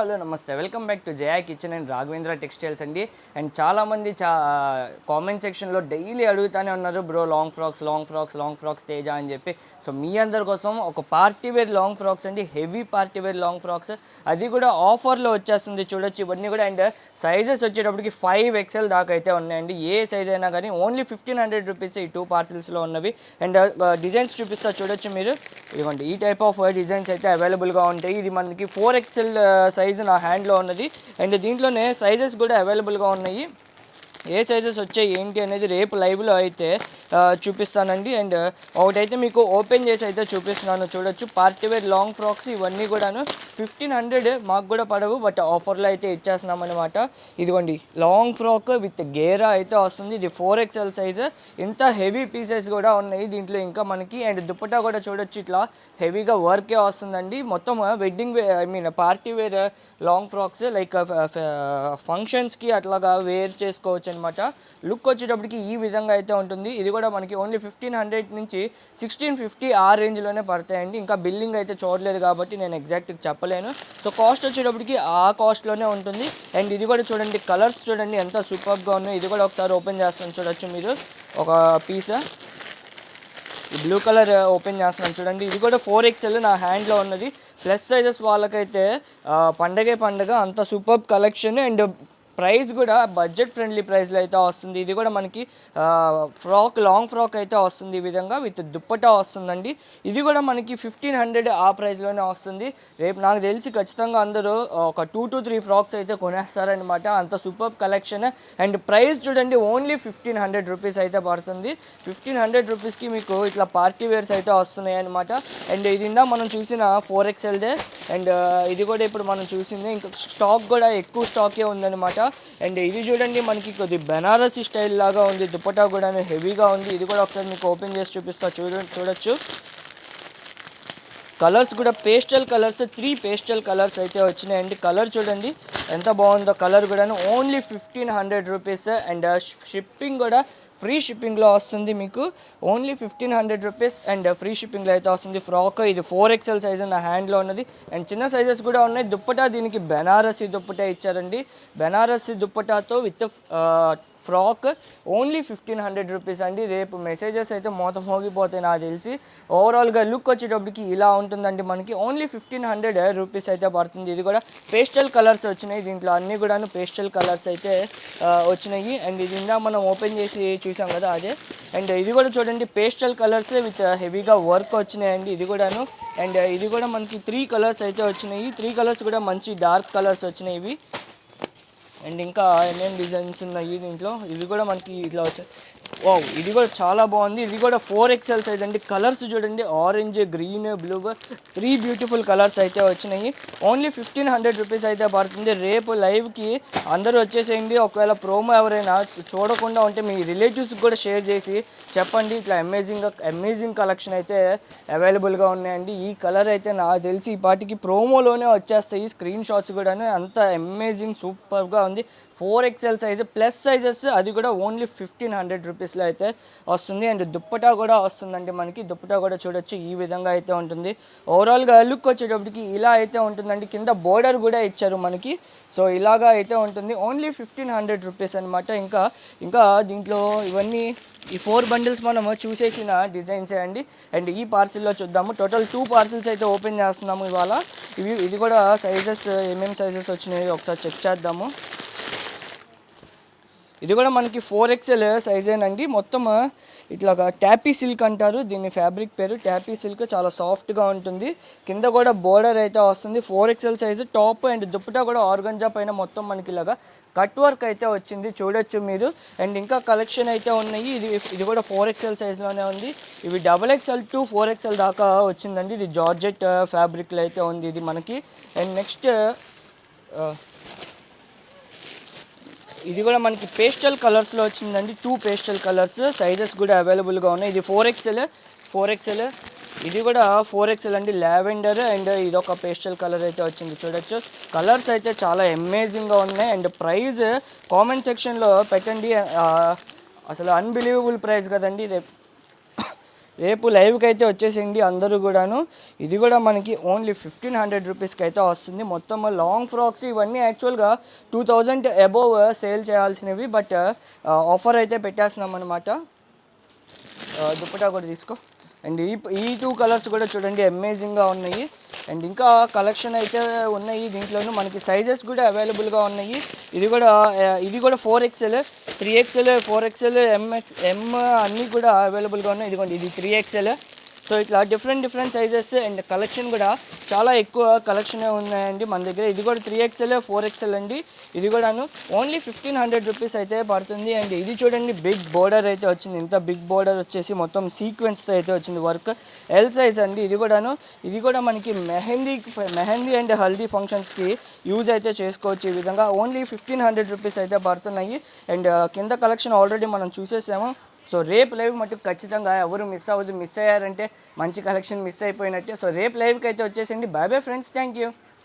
Hello నమస్తే, welcome back to Jaya kitchen and Raghavendra textiles అండి. And చాలామంది కామెంట్ సెక్షన్లో డైలీ అడుగుతూనే ఉన్నారు, బ్రో లాంగ్ ఫ్రాక్స్ తేజ అని చెప్పి. సో మీ అందరి కోసం ఒక పార్టీ వేర్ లాంగ్ ఫ్రాక్స్ అండి, heavy party wear long frocks, అది కూడా ఆఫర్లో వచ్చేస్తుంది. చూడొచ్చు ఇవన్నీ కూడా. అండ్ సైజెస్ వచ్చేటప్పటికి 5XL దాకా అయితే ఉన్నాయండి. ఏ సైజ్ అయినా కానీ ఓన్లీ 1500 రూపీస్ ఈ 2 పార్సిల్స్లో ఉన్నవి. అండ్ డిజైన్స్ చూపిస్తా చూడొచ్చు మీరు. ఇదిగోండి, ఈ టైప్ ఆఫ్ డిజైన్స్ అయితే అవైలబుల్గా ఉంటాయి. ఇది మనకి 4XL సైజు నా హ్యాండ్లో ఉన్నది. అండ్ దీంట్లోనే సైజెస్ కూడా అవైలబుల్గా ఉన్నాయి. ఏ సైజెస్ వచ్చాయి ఏంటి అనేది రేపు లైవ్లో అయితే చూపిస్తానండి. అండ్ ఒకటైతే మీకు ఓపెన్ చేసి అయితే చూపిస్తున్నాను. చూడొచ్చు, పార్టీ వేర్ లాంగ్ ఫ్రాక్స్ ఇవన్నీ కూడాను 1500 మాకు కూడా పడవు, బట్ ఆఫర్లో అయితే ఇచ్చేస్తున్నాం అనమాట. ఇదిగోండి, లాంగ్ ఫ్రాక్ విత్ గేరా అయితే వస్తుంది. ఇది 4XL సైజు. ఇంత హెవీ పీసెస్ కూడా ఉన్నాయి దీంట్లో ఇంకా మనకి. అండ్ దుప్పటా కూడా చూడొచ్చు, ఇట్లా హెవీగా వర్కే వస్తుందండి. మొత్తం wedding party wear long frocks, like ఫంక్షన్స్కి అట్లాగా వేర్ చేసుకోవచ్చు అనమాట. లుక్ వచ్చేటప్పటికి ఈ విధంగా అయితే ఉంటుంది. ఇది కూడా మనకి ఓన్లీ 1500 నుంచి 1650 ఆ రేంజ్లోనే పడతాయండి. ఇంకా బిల్లింగ్ అయితే చూడలేదు కాబట్టి నేను ఎగ్జాక్ట్గా చెప్పలేను. సో కాస్ట్ వచ్చేటప్పటికి ఆ కాస్ట్లోనే ఉంటుంది. అండ్ ఇది కూడా చూడండి, కలర్స్ చూడండి ఎంత సూపర్గా ఉన్నాయి. ఇది కూడా ఒకసారి ఓపెన్ చేస్తాను చూడొచ్చు మీరు. ఒక పీస్ ఈ బ్లూ కలర్ ఓపెన్ చేస్తున్నాను చూడండి. ఇది కూడా 4XL నా హ్యాండ్లో ఉన్నది. ప్లస్ సైజెస్ వాళ్ళకైతే పండగ అంత సూపర్ కలెక్షన్. అండ్ ప్రైస్ కూడా బడ్జెట్ ఫ్రెండ్లీ ప్రైస్లో అయితే వస్తుంది. ఇది కూడా మనకి లాంగ్ ఫ్రాక్ అయితే వస్తుంది ఈ విధంగా, విత్ దుప్పటా వస్తుందండి. ఇది కూడా మనకి 1500 ఆ ప్రైస్లోనే వస్తుంది. రేపు నాకు తెలిసి ఖచ్చితంగా అందరూ ఒక 2 to 3 ఫ్రాక్స్ అయితే కొనేస్తారనమాట, అంత సూపర్ కలెక్షన్. అండ్ ప్రైస్ చూడండి, ఓన్లీ 1500 రూపీస్ అయితే పడుతుంది. 1500 రూపీస్కి మీకు ఇట్లా పార్టీ వేర్స్ అయితే వస్తున్నాయి అనమాట. అండ్ ఇది మనం చూసిన 4XLదే. అండ్ ఇది కూడా ఇప్పుడు మనం చూసింది. ఇంకా స్టాక్ కూడా ఎక్కువ స్టాకే ఉందన్నమాట. అండ్ ఇది చూడండి, మనకి కొద్ది బెనారసీ స్టైల్ లాగా ఉంది. దుపట్టా కూడా హెవీగా ఉంది. ఇది కూడా ఒకసారి మీకు ఓపెన్ చేసి చూపిస్తా చూడొచ్చు. కలర్స్ కూడా పేస్టల్ కలర్స్, 3 పేస్టల్ కలర్స్ అయితే వచ్చినాయండి. కలర్ చూడండి ఎంత బాగుందో. కలర్ కూడా ఓన్లీ 1500 రూపీస్. అండ్ షిప్పింగ్ కూడా ఫ్రీ షిప్పింగ్లో వస్తుంది మీకు. ఓన్లీ 1500 రూపీస్ అండ్ ఫ్రీ షిప్పింగ్లో అయితే వస్తుంది. ఫ్రాక్ ఇది 4XL సైజు నా హ్యాండ్లో ఉన్నది. అండ్ చిన్న సైజెస్ కూడా ఉన్నాయి. దుప్పటా దీనికి బెనారసీ దుప్పటా ఇచ్చారండి. బెనారసీ దుప్పటాతో విత్ ఫ్రాక్ ఓన్లీ 1500 రూపీస్ అండి. రేపు మెసేజెస్ అయితే మోగిపోతాయి నాకు తెలిసి. ఓవరాల్గా లుక్ వచ్చేటప్పటికి ఇలా ఉంటుందండి మనకి. ఓన్లీ 1500 రూపీస్ అయితే పడుతుంది. ఇది కూడా పేస్టల్ కలర్స్ వచ్చినాయి దీంట్లో, అన్నీ కూడా పేస్టల్ కలర్స్ అయితే వచ్చినాయి. అండ్ ఇది మనం ఓపెన్ చేసి చూసాం కదా, అదే. అండ్ ఇది కూడా చూడండి, పేస్టల్ కలర్స్ విత్ హెవీగా వర్క్ వచ్చినాయండి ఇది కూడాను. అండ్ ఇది కూడా మనకి 3 కలర్స్ అయితే వచ్చినాయి. 3 కలర్స్ కూడా మంచి డార్క్ కలర్స్ వచ్చినాయి ఇవి. అండ్ ఇంకా ఏమేమి డిజైన్స్ ఉన్నాయి దీంట్లో. ఇది కూడా మనకి ఇట్లా వచ్చాయి. వావ్, ఇది కూడా చాలా బాగుంది. ఇది కూడా 4XL సైజ్ అండి. కలర్స్ చూడండి, orange, green, blue, 3 beautiful colours అయితే వచ్చినాయి. ఓన్లీ 1500 రూపీస్ అయితే పడుతుంది. రేపు లైవ్కి అందరూ వచ్చేసేయండి. ఒకవేళ ప్రోమో ఎవరైనా చూడకుండా ఉంటే మీ రిలేటివ్స్కి కూడా షేర్ చేసి చెప్పండి, ఇట్లా అమేజింగ్ కలెక్షన్ అయితే అవైలబుల్గా ఉన్నాయండి. ఈ కలర్ అయితే నాకు తెలిసి ఈ పాటికి ప్రోమోలోనే వచ్చేస్తాయి. స్క్రీన్ షాట్స్ కూడా అంత అమేజింగ్ సూపర్గా ఉంది. 4XL సైజు ప్లస్ సైజెస్, అది కూడా ఓన్లీ 1500 రూపీస్లో అయితే వస్తుంది. అండ్ దుప్పటా కూడా వస్తుందండి మనకి. దుప్పటా కూడా చూడొచ్చు ఈ విధంగా అయితే ఉంటుంది. ఓవరాల్గా లుక్ వచ్చేటప్పటికి ఇలా అయితే ఉంటుందండి. కింద బోర్డర్ కూడా ఇచ్చారు మనకి. సో ఇలాగా అయితే ఉంటుంది. ఓన్లీ 1500 రూపీస్ అనమాట. ఇంకా దీంట్లో ఇవన్నీ ఈ 4 బండిల్స్ మనము చూసేసిన డిజైన్సే అండి. అండ్ ఈ పార్సిల్లో చూద్దాము. టోటల్ 2 పార్సిల్స్ అయితే ఓపెన్ చేస్తున్నాము ఇవాళ. ఇది కూడా సైజెస్ ఏమేమి సైజెస్ వచ్చినాయో ఒకసారి చెక్ చేద్దాము. ఇది కూడా మనకి 4XL సైజేనండి. మొత్తం ఇట్లాగా ట్యాపీ సిల్క్ అంటారు దీన్ని, ఫ్యాబ్రిక్ పేరు ట్యాపీ సిల్క్. చాలా సాఫ్ట్గా ఉంటుంది. కింద కూడా బోర్డర్ అయితే వస్తుంది. 4XL size top. And dupatta కూడా ఆర్గంజా పైన మొత్తం మనకి ఇలాగా కట్ వర్క్ అయితే వచ్చింది, చూడొచ్చు మీరు. అండ్ ఇంకా కలెక్షన్ అయితే ఉన్నాయి. ఇది కూడా 4XL సైజ్లోనే ఉంది. ఇవి XXL to 4XL దాకా వచ్చిందండి. ఇది జార్జెట్ ఫ్యాబ్రిక్లో అయితే ఉంది ఇది మనకి. అండ్ నెక్స్ట్ ఇది కూడా మనకి పేస్టల్ కలర్స్లో వచ్చిందండి. 2 పేస్టల్ కలర్స్, సైజెస్ కూడా అవైలబుల్గా ఉన్నాయి. ఇది 4XL. ఇది కూడా 4XL అండి. లావెండర్ అండ్ ఇదొక పేస్టల్ కలర్ అయితే వచ్చింది, చూడొచ్చు. కలర్స్ అయితే చాలా అమేజింగ్గా ఉన్నాయి. అండ్ ప్రైస్ కామెంట్ సెక్షన్లో పెట్టండి. అసలు అన్బిలీవబుల్ ప్రైస్ కదండి. రేపు లైవ్కి అయితే వచ్చేసేయండి అందరూ కూడాను. ఇది కూడా మనకి ఓన్లీ 1500 రూపీస్కి అయితే వస్తుంది. మొత్తం లాంగ్ ఫ్రాక్స్ ఇవన్నీ యాక్చువల్గా 2000 అబోవ్ సేల్ చేయాల్సినవి, బట్ ఆఫర్ అయితే పెట్టేస్తున్నాం అనమాట. దుప్పటా కూడా తీసుకో. అండ్ ఈ 2 కలర్స్ కూడా చూడండి అమేజింగ్గా ఉన్నాయి. అండ్ ఇంకా కలెక్షన్ అయితే ఉన్నాయి దీంట్లోనూ, మనకి సైజెస్ కూడా అవైలబుల్గా ఉన్నాయి. ఇది కూడా 4XL, 3XL, 4XL, M అన్నీ కూడా అవైలబుల్గా ఉన్నాయి. ఇదిగోండి ఇది 3XL. సో ఇట్లా డిఫరెంట్ సైజెస్ అండ్ కలెక్షన్ కూడా చాలా ఎక్కువ కలెక్షన్ ఉన్నాయండి మన దగ్గర. ఇది కూడా 3XL, 4XL అండి. ఇది కూడాను ఓన్లీ 1500 రూపీస్ అయితే పడుతుంది. అండ్ ఇది చూడండి బిగ్ బోర్డర్ అయితే వచ్చింది. ఇంత బిగ్ బోర్డర్ వచ్చేసి మొత్తం సీక్వెన్స్తో అయితే వచ్చింది వర్క్. ఎల్ సైజ్ అండి. ఇది కూడా మనకి మెహందీ అండ్ హల్దీ ఫంక్షన్స్కి యూజ్ అయితే చేసుకోవచ్చు. ఈ విధంగా ఓన్లీ 1500 రూపీస్ అయితే పడుతున్నాయి. అండ్ కింద కలెక్షన్ ఆల్రెడీ మనం చూసేసాము. సో రేపు లైవ్ మటుకు ఖచ్చితంగా ఎవరు మిస్ అవ్వదు. మిస్ అయ్యారంటే మంచి కలెక్షన్ మిస్ అయిపోయినట్టే. సో రేపు లైవ్కి అయితే వచ్చేసండి. Bye bye friends, thank you.